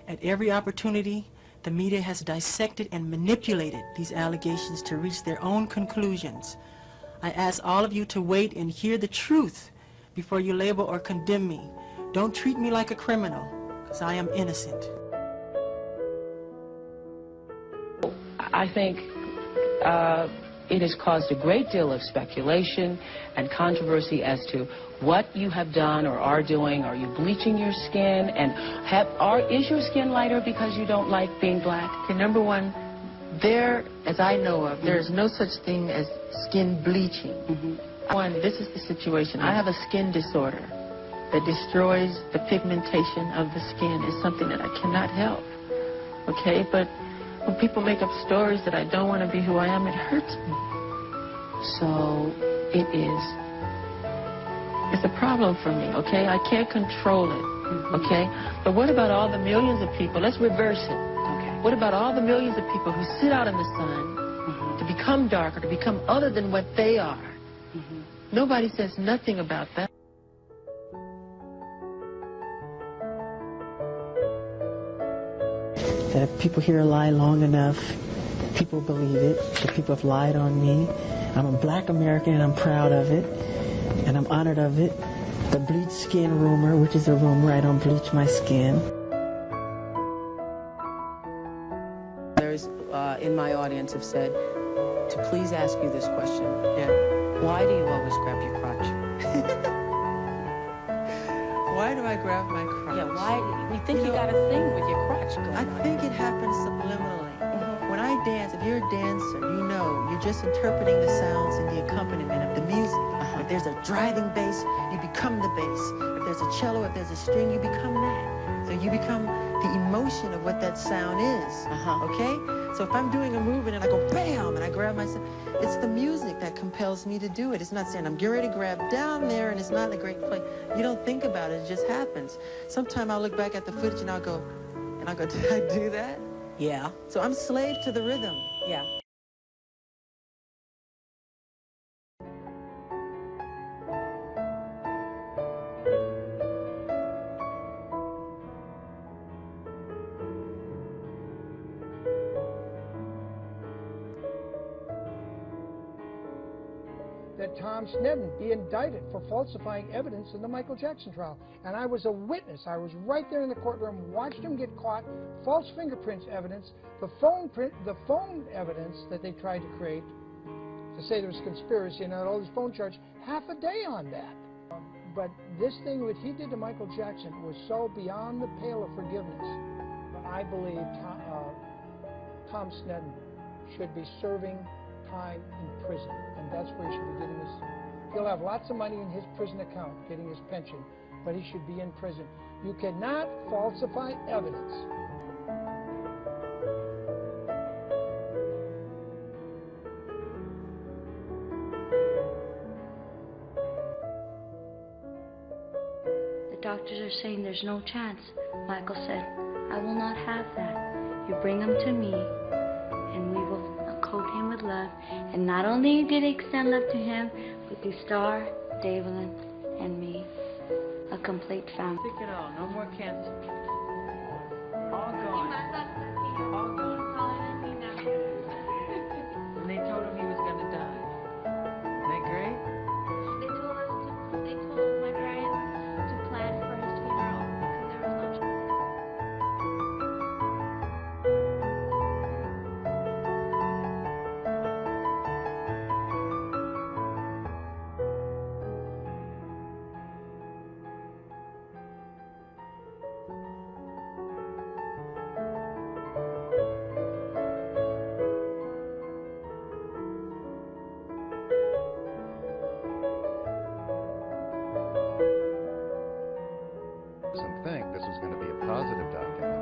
At every opportunity, the media has dissected and manipulated these allegations to reach their own conclusions. I ask all of you to wait and hear the truth before you label or condemn me. Don't treat me like a criminal, because I am innocent. I think it has caused a great deal of speculation and controversy as to what you have done or are doing. Are you bleaching your skin? And is your skin lighter because you don't like being black? Okay, number one, as I know of, there is no such thing as skin bleaching. One, this is the situation. I have a skin disorder that destroys the pigmentation of the skin. It's something that I cannot help. Okay, but when people make up stories that I don't want to be who I am, it hurts me. So it's a problem for me, okay? I can't control it, okay? But what about all the millions of people? Let's reverse it. Okay. What about all the millions of people who sit out in the sun to become darker, to become other than what they are? Nobody says nothing about that. That if people hear a lie long enough, people believe it. That people have lied on me. I'm a black American and I'm proud of it. And I'm honored of it. The bleach skin rumor, which is a rumor, I don't bleach my skin. Others in my audience have said to please ask you this question. Yeah. Why do you always grab your crotch? Why do I grab my crotch? Yeah, why? We think you got a thing with your crotch going I on. think it happens subliminally. When I dance, if you're a dancer, you know you're just interpreting the sounds and the accompaniment of the music. If there's a driving bass, you become the bass. If there's a cello, if there's a string, you become that. So you become the emotion of what that sound is. Okay? So if I'm doing a movement and I go bam and I grab myself, it's the music that compels me to do it. It's not saying I'm getting ready to grab down there and it's not in a great place. You don't think about it, it just happens. Sometime I'll look back at the footage and I'll go, did I do that? Yeah. So I'm slave to the rhythm. Yeah. That Tom Sneddon be indicted for falsifying evidence in the Michael Jackson trial. And I was a witness. I was right there in the courtroom, watched him get caught, false fingerprints evidence, the phone evidence that they tried to create to say there was conspiracy and all these phone charges, half a day on that. But this thing what he did to Michael Jackson was so beyond the pale of forgiveness. I believe Tom Sneddon should be serving time in prison, and that's where he should be getting his. He'll have lots of money in his prison account, getting his pension, but he should be in prison. You cannot falsify evidence. The doctors are saying there's no chance. Michael said, I will not have that. You bring him to me, and we will coat him with love. And not only did he extend love to him, but the star, Neverland, and me. A complete family. Pick it all. No more cancer. All gone. All gone. And they told him he was going to die. Isn't that great? They told my parents to plan for his funeral because there was no. Think this was going to be a positive documentary,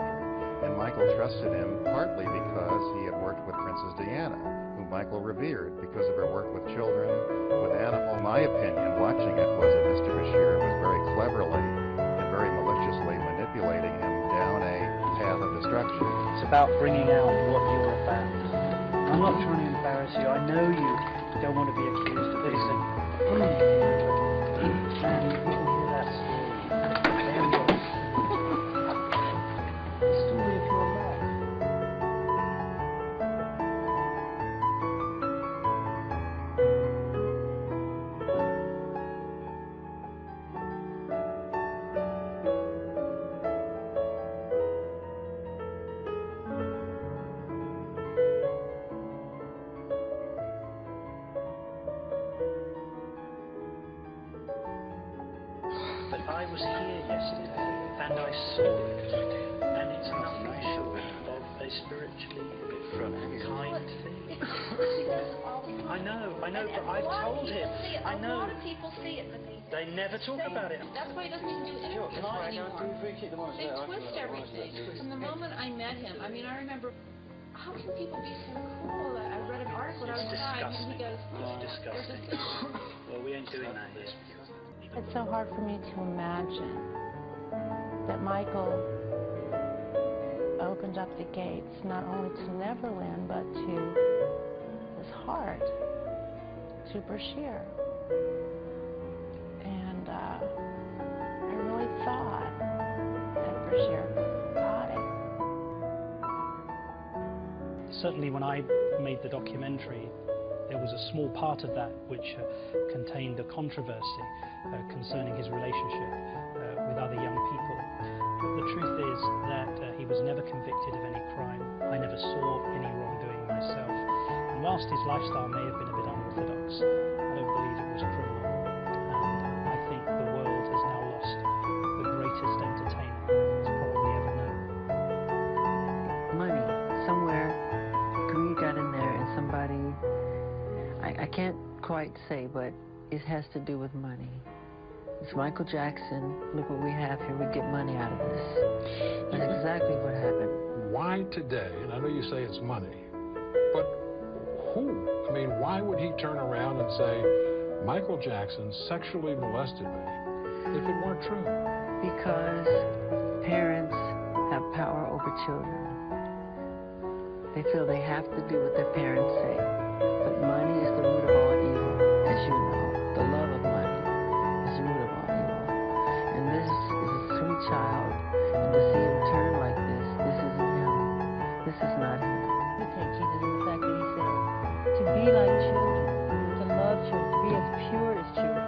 and Michael trusted him partly because he had worked with Princess Diana, who Michael revered because of her work with children, with animals. My opinion, watching it, was that Mr. Bashir was very cleverly and very maliciously manipulating him down a path of destruction. It's about bringing out what you're about. I'm not trying to embarrass you. I know you don't want to be accused of this. And you will hear that story. I was here yesterday and I saw it, and it's nothing short of a spiritually kind thing. I know, but I've told him. I know. A lot of people see it, but they never talk about it. That's why he doesn't even do interviews anymore. They twist everything. From the moment I met him, I mean, I remember, how can people be so cruel? I read an article outside, and he goes, It's disgusting. Well, we ain't doing that here. It's so hard for me to imagine that Michael opens up the gates not only to Neverland, but to his heart, to Bashir. And I really thought that Bashir got it. Certainly when I made the documentary, there was a small part of that which contained a controversy concerning his relationship with other young people. But the truth is that he was never convicted of any crime. I never saw any wrongdoing myself. And whilst his lifestyle may have been a bit unorthodox, I don't believe it was criminal. And I think the world has now lost the greatest entertainer it's probably ever known. Money. Somewhere greed got in there and somebody, I can't quite say, but it has to do with money. It's Michael Jackson. Look what we have here. We get money out of this. That's exactly what happened. Why today? And I know you say it's money, but who? I mean, why would he turn around and say, Michael Jackson sexually molested me, if it weren't true? Because parents have power over children. They feel they have to do what their parents say. But money is the root of all evil, as you know. The love of money is the root of all evil. And this is a sweet child, and to see him turn like this isn't him. This is not him. Imitate Jesus in the fact that he said, to be like children, to love children, to be as pure as children,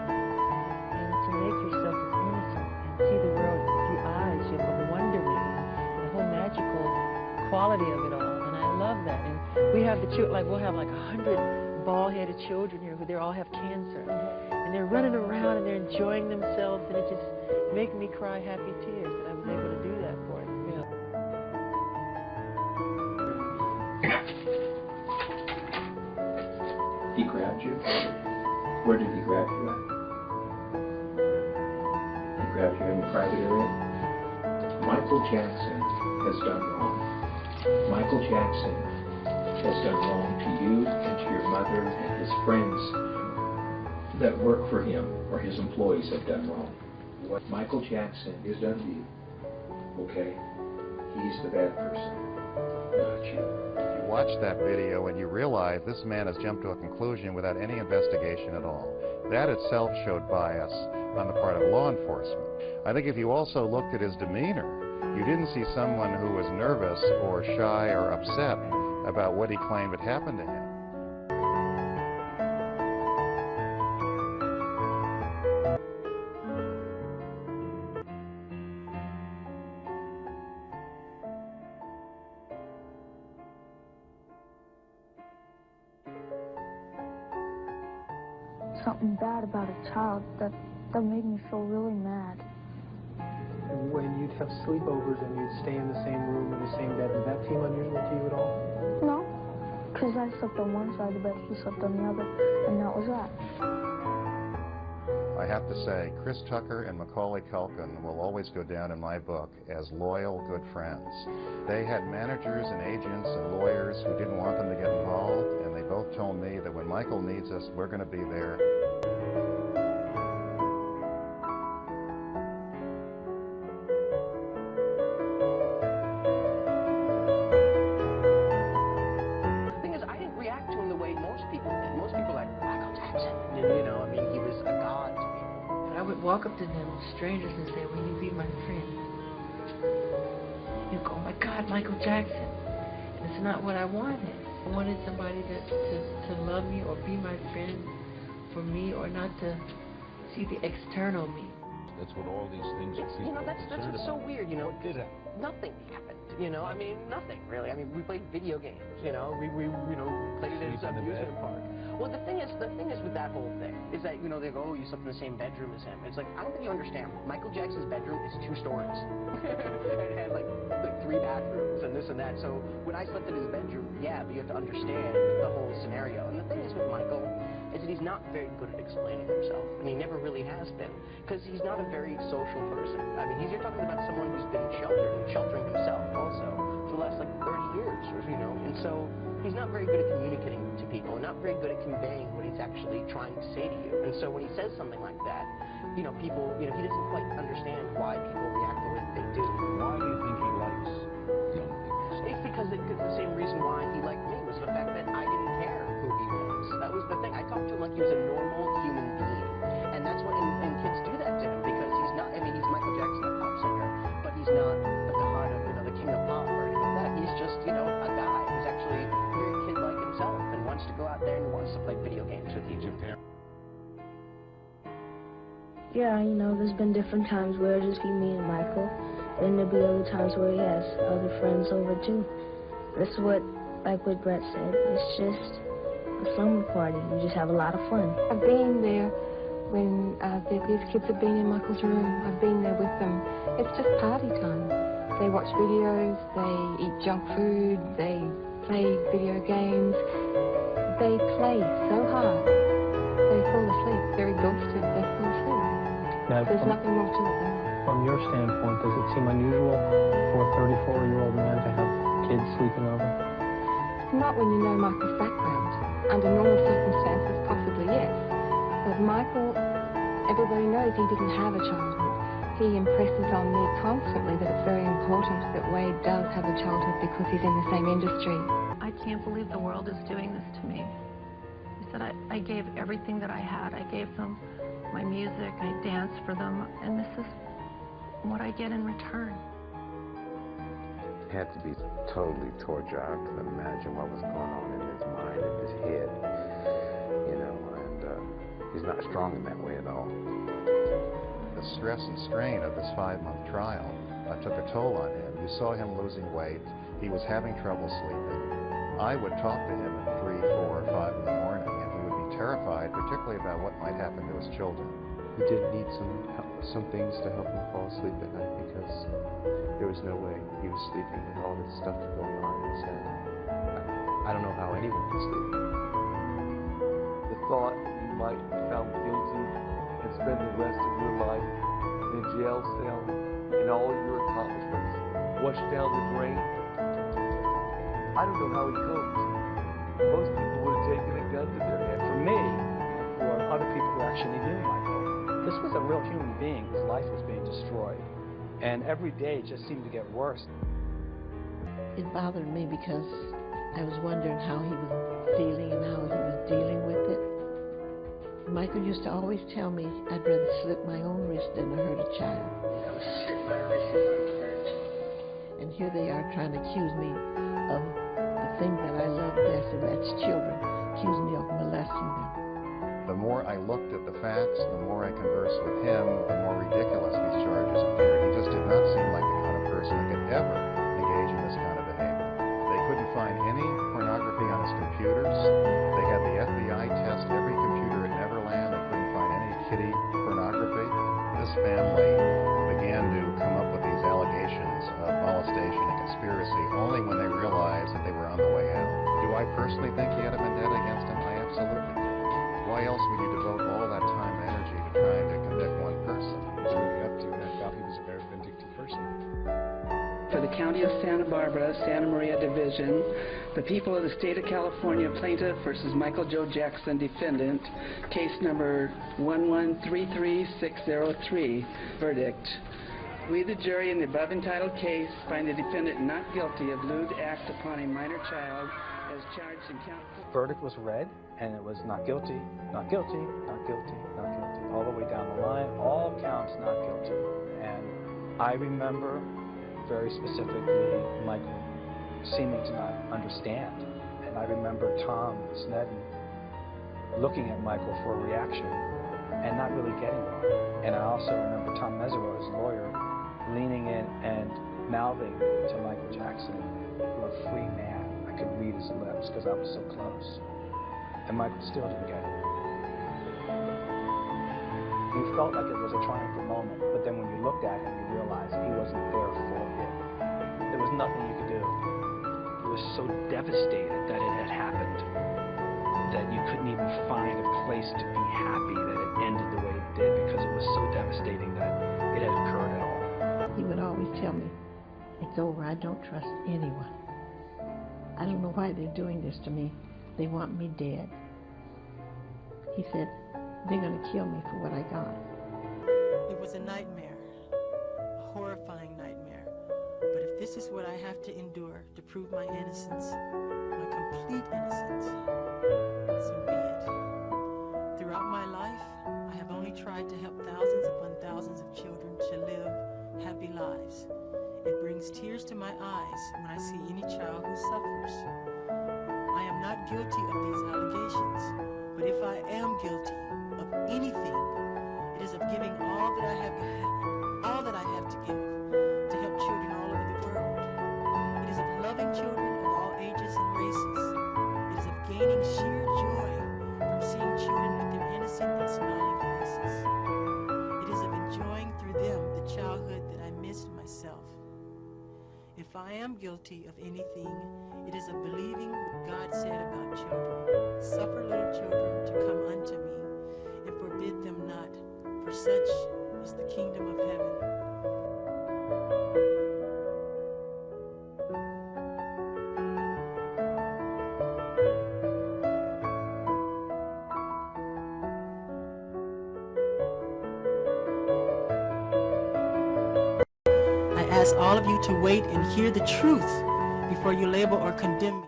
and to make yourself as innocent, and see the world through eyes of wonderment, and the whole magical quality of it all. And I love that. And we have the children, like we'll have like 100 bald-headed children here who they all have cancer. And they're running around and they're enjoying themselves, and it just makes me cry happy tears that I was able to do that for them. You know. He grabbed you? Where did he grab you at? He grabbed you in the private area? Michael Jackson has done wrong. Michael Jackson has done wrong to you and to your mother, and his friends that work for him or his employees have done wrong. What Michael Jackson has done to you, okay, he's the bad person, not you. You watch that video and you realize this man has jumped to a conclusion without any investigation at all. That itself showed bias on the part of law enforcement. I think if you also looked at his demeanor, you didn't see someone who was nervous or shy or upset about what he claimed had happened to him. Something bad about a child that made me feel really mad. When you'd have sleepovers and you'd stay in the same room in the same bed, did that seem unusual to you at all? No, because I slept on one side of the bed, he slept on the other, and that was that. I have to say, Chris Tucker and Macaulay Culkin will always go down in my book as loyal, good friends. They had managers and agents and lawyers who didn't want them to get involved, and they both told me that when Michael needs us, we're going to be there. Walk up to them, strangers, and say, will you be my friend? You go, oh my God, Michael Jackson. And it's not what I wanted. I wanted somebody to love me or be my friend for me, or not to see the external me. That's what all these things are. You know, that's what's so weird, you know. What did happen? Nothing happened, you know. I mean, nothing really. I mean, we played video games, you know. We played it at an amusement park. Well, the thing is with that whole thing is that, you know, they go, oh, you slept in the same bedroom as him. It's like, I don't think you understand. Michael Jackson's bedroom is 2 stories. It had like 3 bathrooms and this and that. So when I slept in his bedroom, yeah, but you have to understand the whole scenario. And the thing is with Michael is that he's not very good at explaining himself, and he never really has been, because he's not a very social person. I mean, you're talking about someone who's been sheltered and sheltering himself also for the last like 30 years, or, you know, and so he's not very good at communicating to people and not very good at conveying what he's actually trying to say to you. And so when he says something like that, you know, people, you know, he doesn't quite understand why people react the way that they do. Why do you think he likes young people? It's because the same reason why he liked me was the fact that I didn't care who he was. That was the thing. I talked to him like he was a normal human being. And that's what, and kids do that to him because he's not, I mean, he's Michael Jackson, a pop singer, but he's not the god of, you know, the king of pop or anything like that. He's just, you know, a guy who's actually very kid-like himself and wants to go out there and wants to play video games with you. Yeah, you know, there's been different times where it'll just be me and Michael. Then there'll be other times where he has other friends over too. This is what, like what Brett said, it's just a summer party. You just have a lot of fun. I've been there when these kids have been in Michael's room. I've been there with them. It's just party time. They watch videos, they eat junk food, they play video games. They play so hard. They fall asleep. They're exhausted. They fall asleep. Now, There's nothing more to it than that. From your standpoint, does it seem unusual for a 34-year-old man to have kids sleeping over? Not when you know Michael's background. Under normal circumstances, possibly yes. But Michael, everybody knows he didn't have a childhood. He impresses on me constantly that it's very important that Wade does have a childhood because he's in the same industry. I can't believe the world is doing this to me. He said I gave everything that I had. I gave them my music, I danced for them, and this is what I get in return. It had to be totally torture. I could imagine what was going on in his mind, in his head, you know, and he's not strong in that way at all. The stress and strain of this 5-month trial took a toll on him. You saw him losing weight. He was having trouble sleeping. I would talk to him at 3, 4, or 5 in the morning, and he would be terrified, particularly about what might happen to his children. We did need some things to help him fall asleep at night because there was no way he was sleeping with all this stuff going on in his head. I don't know how anyone could sleep. The thought that you might be found guilty and spend the rest of your life in a jail cell and all your accomplishments washed down the drain. I don't know how he coped. Most people would have taken a gun to their head. For me, or other people who actually knew Michael, this was a real human being whose life was being destroyed. And every day it just seemed to get worse. It bothered me because I was wondering how he was feeling and how he was dealing with it. Michael used to always tell me I'd rather slit my own wrist than to hurt a child. And here they are trying to accuse me of the thing that I love best, and that's children, accuse me of molesting them. The more I looked at the facts, the more I conversed with him, the more ridiculous these charges appeared. He just did not seem like the kind of person who could ever engage in this kind of behavior. They couldn't find any pornography on his computers. They had the FBI test every computer at Neverland. They couldn't find any kiddie pornography. This family began to come up with these allegations of molestation and conspiracy only when they realized that they were on the way out. Do I personally think he had a vendetta against him? I absolutely do. Why else would you devote all that time and energy to trying to convict one person? That's what he up to, and I felt he was a very vindictive person. For the County of Santa Barbara, Santa Maria Division, the people of the State of California, plaintiff versus Michael Joe Jackson, defendant, case number 1133603, verdict. We, the jury, in the above entitled case, find the defendant not guilty of lewd act upon a minor child as charged in count. Verdict was read, and it was not guilty, not guilty, not guilty, not guilty, all the way down the line, all counts not guilty. And I remember very specifically Michael seeming to not understand. And I remember Tom Sneddon looking at Michael for a reaction and not really getting one. And I also remember Tom Mesereau, his lawyer, leaning in and mouthing to Michael Jackson, "You're a free man." I could read his lips because I was so close. And Michael still didn't get it. You felt like it was a triumphant moment, but then when you looked at him, you realized he wasn't there for it. There was nothing you could do. He was so devastated that it had happened that you couldn't even find a place to be happy that it ended the way it did, because it was so devastating that it had occurred at all. He would always tell me, "It's over, I don't trust anyone. I don't know why they're doing this to me. They want me dead." He said, "They're going to kill me for what I got." It was a nightmare, a horrifying nightmare. But if this is what I have to endure to prove my innocence, my complete innocence, so be it. Throughout my life, I have only tried to help thousands upon thousands of children to live happy lives. It brings tears to my eyes when I see any child who suffers. I am not guilty of these allegations, but if I am guilty of anything, it is of giving all that I have to give to help children all over the world. It is of loving children of all ages and races. It is of gaining sheer joy from seeing children with their innocent and smiling faces. It is of enjoying through them the childhood that I missed myself. If I am guilty of anything, it is of believing what God said about children. Suffer little children to come unto me, and forbid them not, for such is the kingdom of heaven. I ask all of you to wait and hear the truth before you label or condemn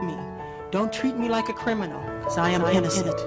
me. Don't treat me like a criminal, because I am innocent.